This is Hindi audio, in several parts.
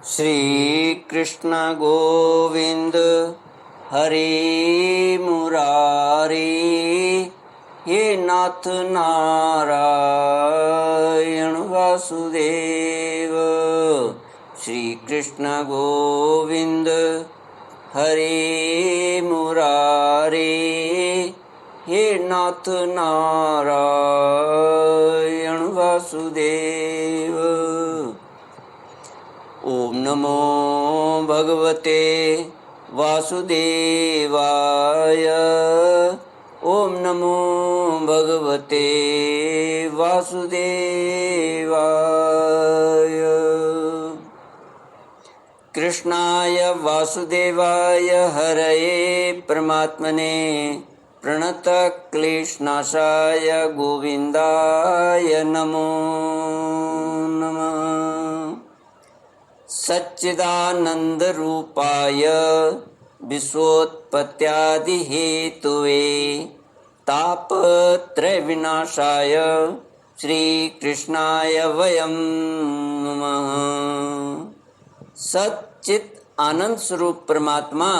श्री कृष्ण गोविंद हरे मुरारी, हे नाथ नारायण वासुदेव। श्री कृष्ण गोविंद हरे मुरारी, हे नाथ नारायण वासुदेव। ओम नमो भगवते वासुदेवाय। ओम नमो भगवते वासुदेवाय। कृष्णाय वासुदेवाय हरये परमात्मने प्रणतक्लेशनाशाय गोविन्दाय नमो नमः। सच्चिदानन्दरूपाय विश्वोत्पत्त्यादिहेतवे तापत्रयविनाशाय श्रीकृष्णाय वयं नमः। सच्चित आनंद स्वरूप परमात्मा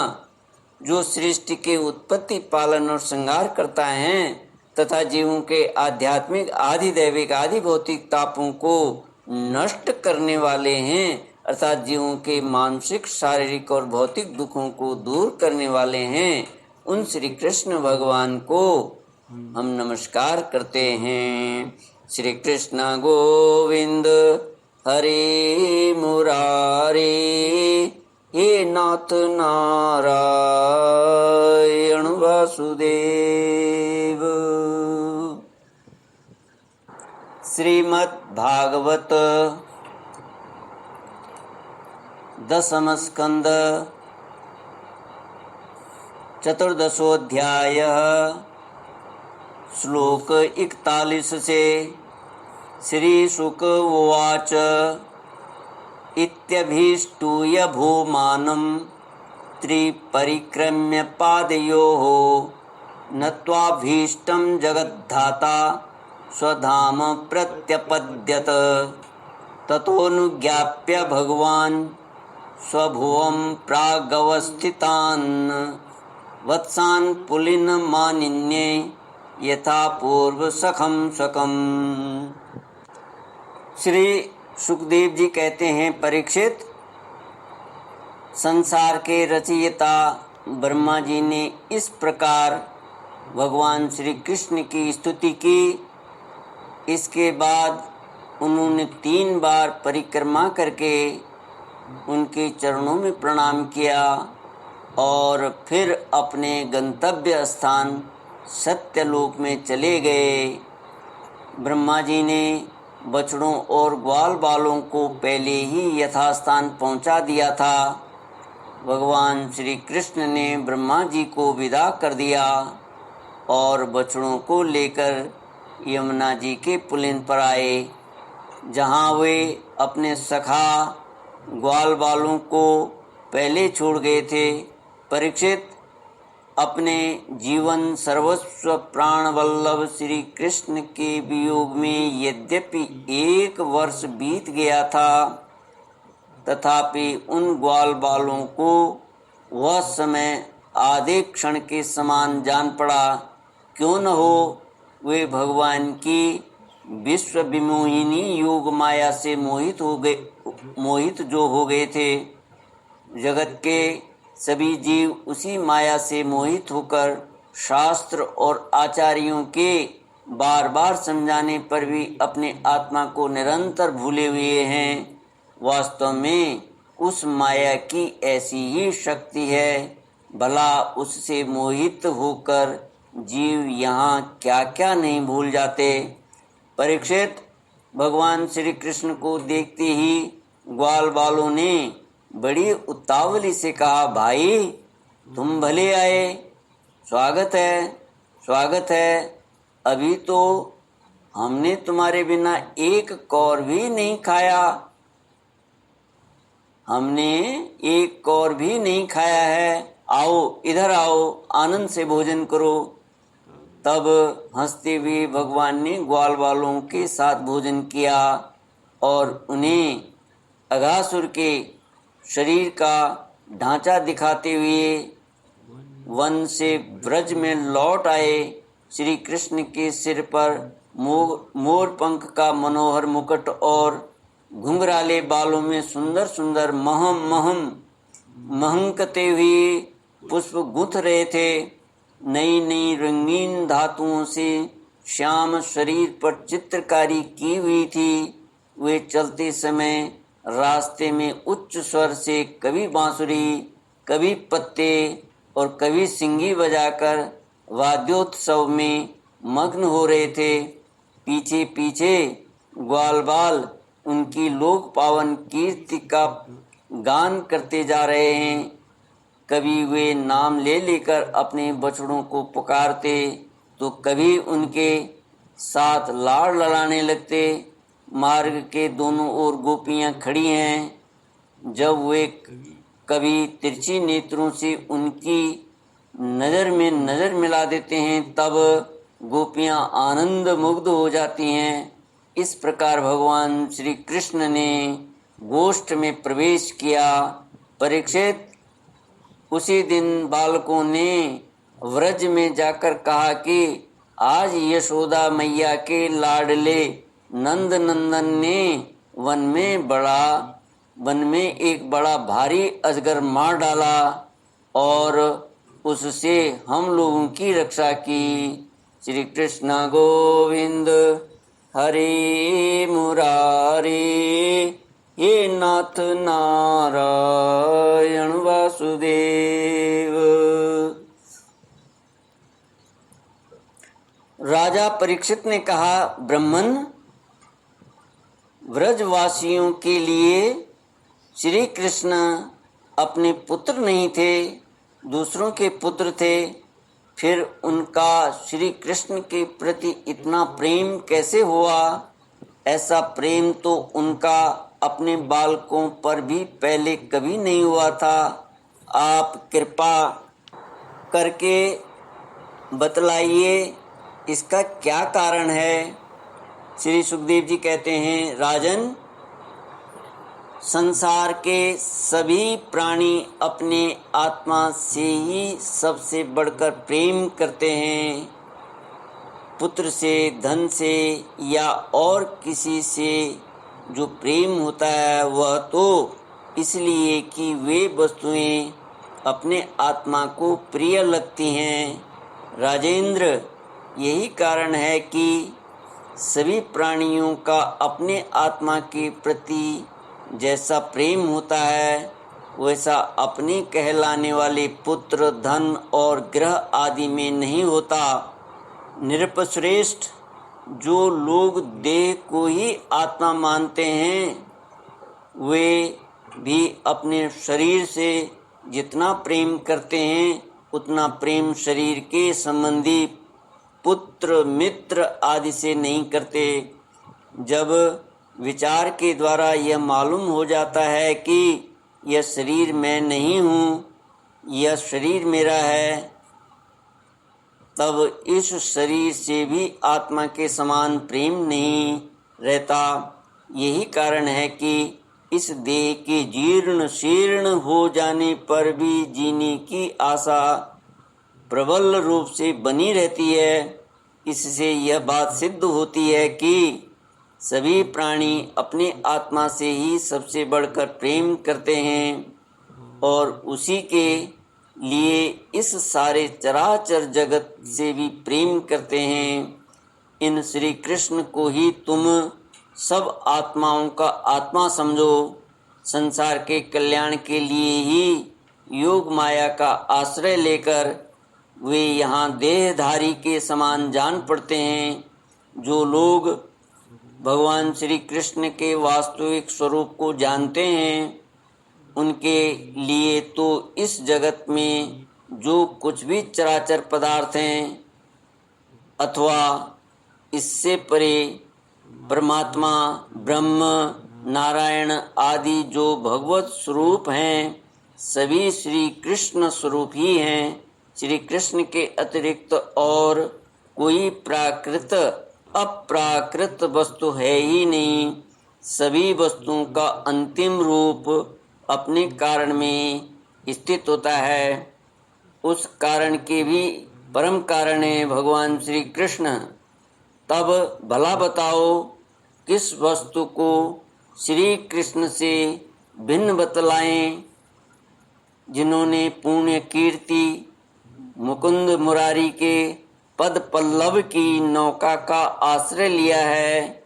जो सृष्टि के उत्पत्ति, पालन और संहार करता है तथा जीवों के आध्यात्मिक, आदि दैविक, आदि भौतिक तापों को नष्ट करने वाले हैं, अर्थात जीवों के मानसिक, शारीरिक और भौतिक दुखों को दूर करने वाले हैं, उन श्री कृष्ण भगवान को हम नमस्कार करते हैं। श्री कृष्ण गोविंद हरे मुरारी, हे नाथ नारायण वासुदेव। श्रीमद् भागवत दशम स्कंद चतुर्दशोऽध्याय श्लोक 41 से। श्री शुक उवाच इत्यभीष्टूय भूमानं त्रिपरिक्रम्य पादयोः नत्वाभीष्टं जगद्धाता स्वधाम प्रत्यपद्यत। ततोऽनुज्ञाप्य भगवान् स्वभुवं प्रागवस्थितान् वत्सान् पुलिनमानिन्ये यथा पूर्व सखं स्वकम्। श्री सुखदेव जी कहते हैं, परीक्षित, संसार के रचयिता ब्रह्मा जी ने इस प्रकार भगवान श्री कृष्ण की स्तुति की। इसके बाद उन्होंने 3 बार परिक्रमा करके उनके चरणों में प्रणाम किया और फिर अपने गंतव्य स्थान सत्यलोक में चले गए। ब्रह्मा जी ने बछड़ों और ग्वाल बालों को पहले ही यथास्थान पहुंचा दिया था। भगवान श्री कृष्ण ने ब्रह्मा जी को विदा कर दिया और बछड़ों को लेकर यमुना जी के पुलिन पर आए, जहाँ वे अपने सखा ग्वाल बालों को पहले छोड़ गए थे। परीक्षित, अपने जीवन सर्वस्व प्राण वल्लभ श्री कृष्ण के वियोग में यद्यपि 1 वर्ष बीत गया था, तथापि उन ग्वाल बालों को वह समय आधे क्षण के समान जान पड़ा। क्यों न हो, वे भगवान की विश्व विमोहिनी योग माया से मोहित जो हो गए थे। जगत के सभी जीव उसी माया से मोहित होकर शास्त्र और आचार्यों के बार बार समझाने पर भी अपने आत्मा को निरंतर भूले हुए हैं। वास्तव में उस माया की ऐसी ही शक्ति है, भला उससे मोहित होकर जीव यहाँ क्या क्या नहीं भूल जाते। परीक्षित, भगवान श्री कृष्ण को देखते ही ग्वाल बालों ने बड़ी उतावली से कहा, भाई तुम भले आए, स्वागत है, स्वागत है। अभी तो हमने तुम्हारे बिना 1 कौर भी नहीं खाया, हमने 1 कौर भी नहीं खाया है। आओ, इधर आओ, आनंद से भोजन करो। तब हंसते हुए भगवान ने ग्वाल बालों के साथ भोजन किया और उन्हें अघासुर के शरीर का ढांचा दिखाते हुए वन से ब्रज में लौट आए। श्री कृष्ण के सिर पर मोर पंख का मनोहर मुकुट और घुंघराले बालों में सुंदर सुंदर महकते हुए पुष्प गुंथ रहे थे। नई नई रंगीन धातुओं से श्याम शरीर पर चित्रकारी की हुई थी। वे चलते समय रास्ते में उच्च स्वर से कभी बांसुरी, कभी पत्ते और कभी सिंगी बजाकर वाद्योत्सव में मग्न हो रहे थे। पीछे पीछे ग्वालबाल उनकी लोक पावन कीर्ति का गान करते जा रहे हैं। कभी वे नाम ले लेकर अपने बछड़ों को पुकारते तो कभी उनके साथ लाड़ लड़ाने लगते। मार्ग के दोनों ओर गोपियां खड़ी हैं। जब वे कभी तिरछी नेत्रों से उनकी नज़र में नज़र मिला देते हैं तब गोपियां आनंद मुग्ध हो जाती हैं। इस प्रकार भगवान श्री कृष्ण ने गोष्ठ में प्रवेश किया। परीक्षित, उसी दिन बालकों ने व्रज में जाकर कहा कि आज यशोदा मैया के लाडले नंद नंदन ने वन में एक बड़ा भारी अजगर मार डाला और उससे हम लोगों की रक्षा की। श्री कृष्ण गोविंद हरे मुरारे, हे नाथ नारायण वासुदेव। राजा परीक्षित ने कहा, ब्राह्मण, व्रजवासियों के लिए श्री कृष्ण अपने पुत्र नहीं थे, दूसरों के पुत्र थे। फिर उनका श्री कृष्ण के प्रति इतना प्रेम कैसे हुआ? ऐसा प्रेम तो उनका अपने बालकों पर भी पहले कभी नहीं हुआ था। आप कृपा करके बतलाइए इसका क्या कारण है? श्री सुखदेव जी कहते हैं, राजन, संसार के सभी प्राणी अपने आत्मा से ही सबसे बढ़कर प्रेम करते हैं। पुत्र से, धन से या और किसी से जो प्रेम होता है वह तो इसलिए कि वे वस्तुएं अपने आत्मा को प्रिय लगती हैं। राजेंद्र, यही कारण है कि सभी प्राणियों का अपने आत्मा के प्रति जैसा प्रेम होता है वैसा अपने कहलाने वाले पुत्र, धन और ग्रह आदि में नहीं होता। नृपश्रेष्ठ, जो लोग देह को ही आत्मा मानते हैं वे भी अपने शरीर से जितना प्रेम करते हैं उतना प्रेम शरीर के संबंधी पुत्र, मित्र आदि से नहीं करते। जब विचार के द्वारा यह मालूम हो जाता है कि यह शरीर मैं नहीं हूँ, यह शरीर मेरा है, तब इस शरीर से भी आत्मा के समान प्रेम नहीं रहता। यही कारण है कि इस देह के जीर्ण शीर्ण हो जाने पर भी जीने की आशा प्रबल रूप से बनी रहती है। इससे यह बात सिद्ध होती है कि सभी प्राणी अपने आत्मा से ही सबसे बढ़कर प्रेम करते हैं और उसी के लिए इस सारे चराचर जगत से भी प्रेम करते हैं। इन श्री कृष्ण को ही तुम सब आत्माओं का आत्मा समझो। संसार के कल्याण के लिए ही योग माया का आश्रय लेकर वे यहाँ देहधारी के समान जान पड़ते हैं। जो लोग भगवान श्री कृष्ण के वास्तविक स्वरूप को जानते हैं उनके लिए तो इस जगत में जो कुछ भी चराचर पदार्थ हैं अथवा इससे परे परमात्मा, ब्रह्म, नारायण आदि जो भगवत स्वरूप हैं सभी श्री कृष्ण स्वरूप ही हैं। श्री कृष्ण के अतिरिक्त और कोई प्राकृत अप्राकृत वस्तु है ही नहीं। सभी वस्तुओं का अंतिम रूप अपने कारण में स्थित होता है। उस कारण के भी परम कारण है भगवान श्री कृष्ण। तब भला बताओ किस वस्तु को श्री कृष्ण से भिन्न बतलाएं, जिन्होंने पुण्य कीर्ति मुकुंद मुरारी के पद पल्लव की नौका का आश्रय लिया है,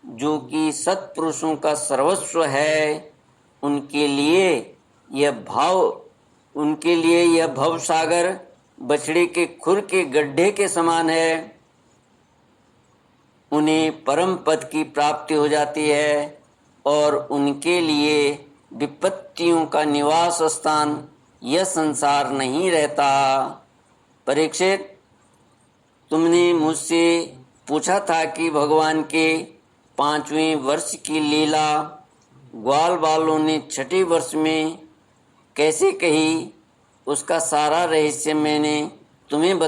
जो कि सत्पुरुषों का सर्वस्व है। उनके लिए यह भव सागर बछड़े के खुर के गड्ढे के समान है। उन्हें परम पद की प्राप्ति हो जाती है और उनके लिए विपत्तियों का निवास स्थान यह संसार नहीं रहता। परीक्षित, तुमने मुझसे पूछा था कि भगवान के 5वें वर्ष की लीला ग्वाल बालों ने 6ठे वर्ष में कैसे कही। उसका सारा रहस्य मैंने तुम्हें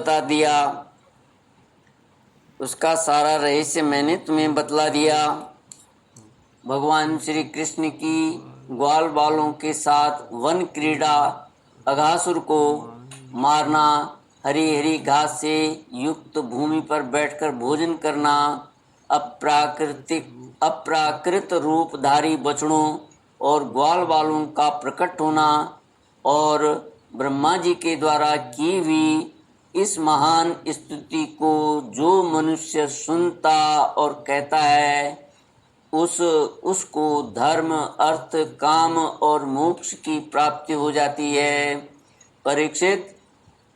बतला दिया। भगवान श्री कृष्ण की ग्वाल बालों के साथ वन क्रीड़ा, अघासुर को मारना, हरी हरी घास से युक्त भूमि पर बैठकर भोजन करना, अप्राकृत रूपधारी बछड़ों और ग्वाल बालों का प्रकट होना और ब्रह्मा जी के द्वारा की हुई इस महान स्तुति को जो मनुष्य सुनता और कहता है, उसको धर्म, अर्थ, काम और मोक्ष की प्राप्ति हो जाती है। परीक्षित,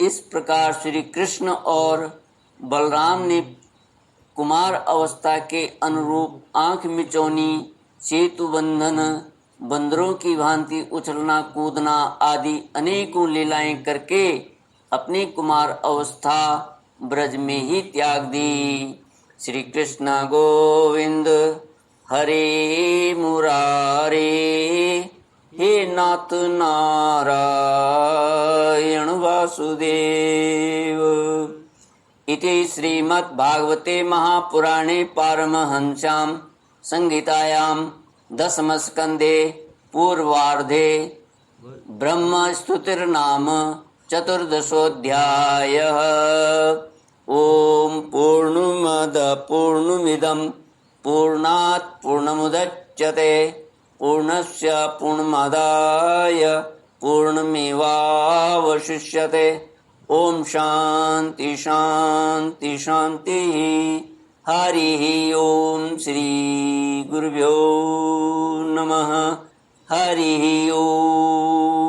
इस प्रकार श्री कृष्ण और बलराम ने कुमार अवस्था के अनुरूप आंख मिचौनी, सेतु बंधन, बंदरों की भांति उछलना कूदना आदि अनेकों लीलाएं करके अपनी कुमार अवस्था ब्रज में ही त्याग दी। श्री कृष्ण गोविंद हरे मुरारे, हे नाथ नारायण वासुदेव। इति श्रीमद्भागवते महापुराणे पारमहंस्यां संहितायां दशमस्कन्धे पूर्वार्धे ब्रह्मस्तुतिर्नाम चतुर्दशोऽध्यायः। ॐ पूर्णमदः पूर्णमिदं पूर्णात् पूर्णमुदच्यते पूर्णस्य पूर्णमादाय पूर्णमेवावशिष्यते। ओम शांति शांति शांति। हरि ओम श्री गुरुभ्यो नमः। हरि ओम।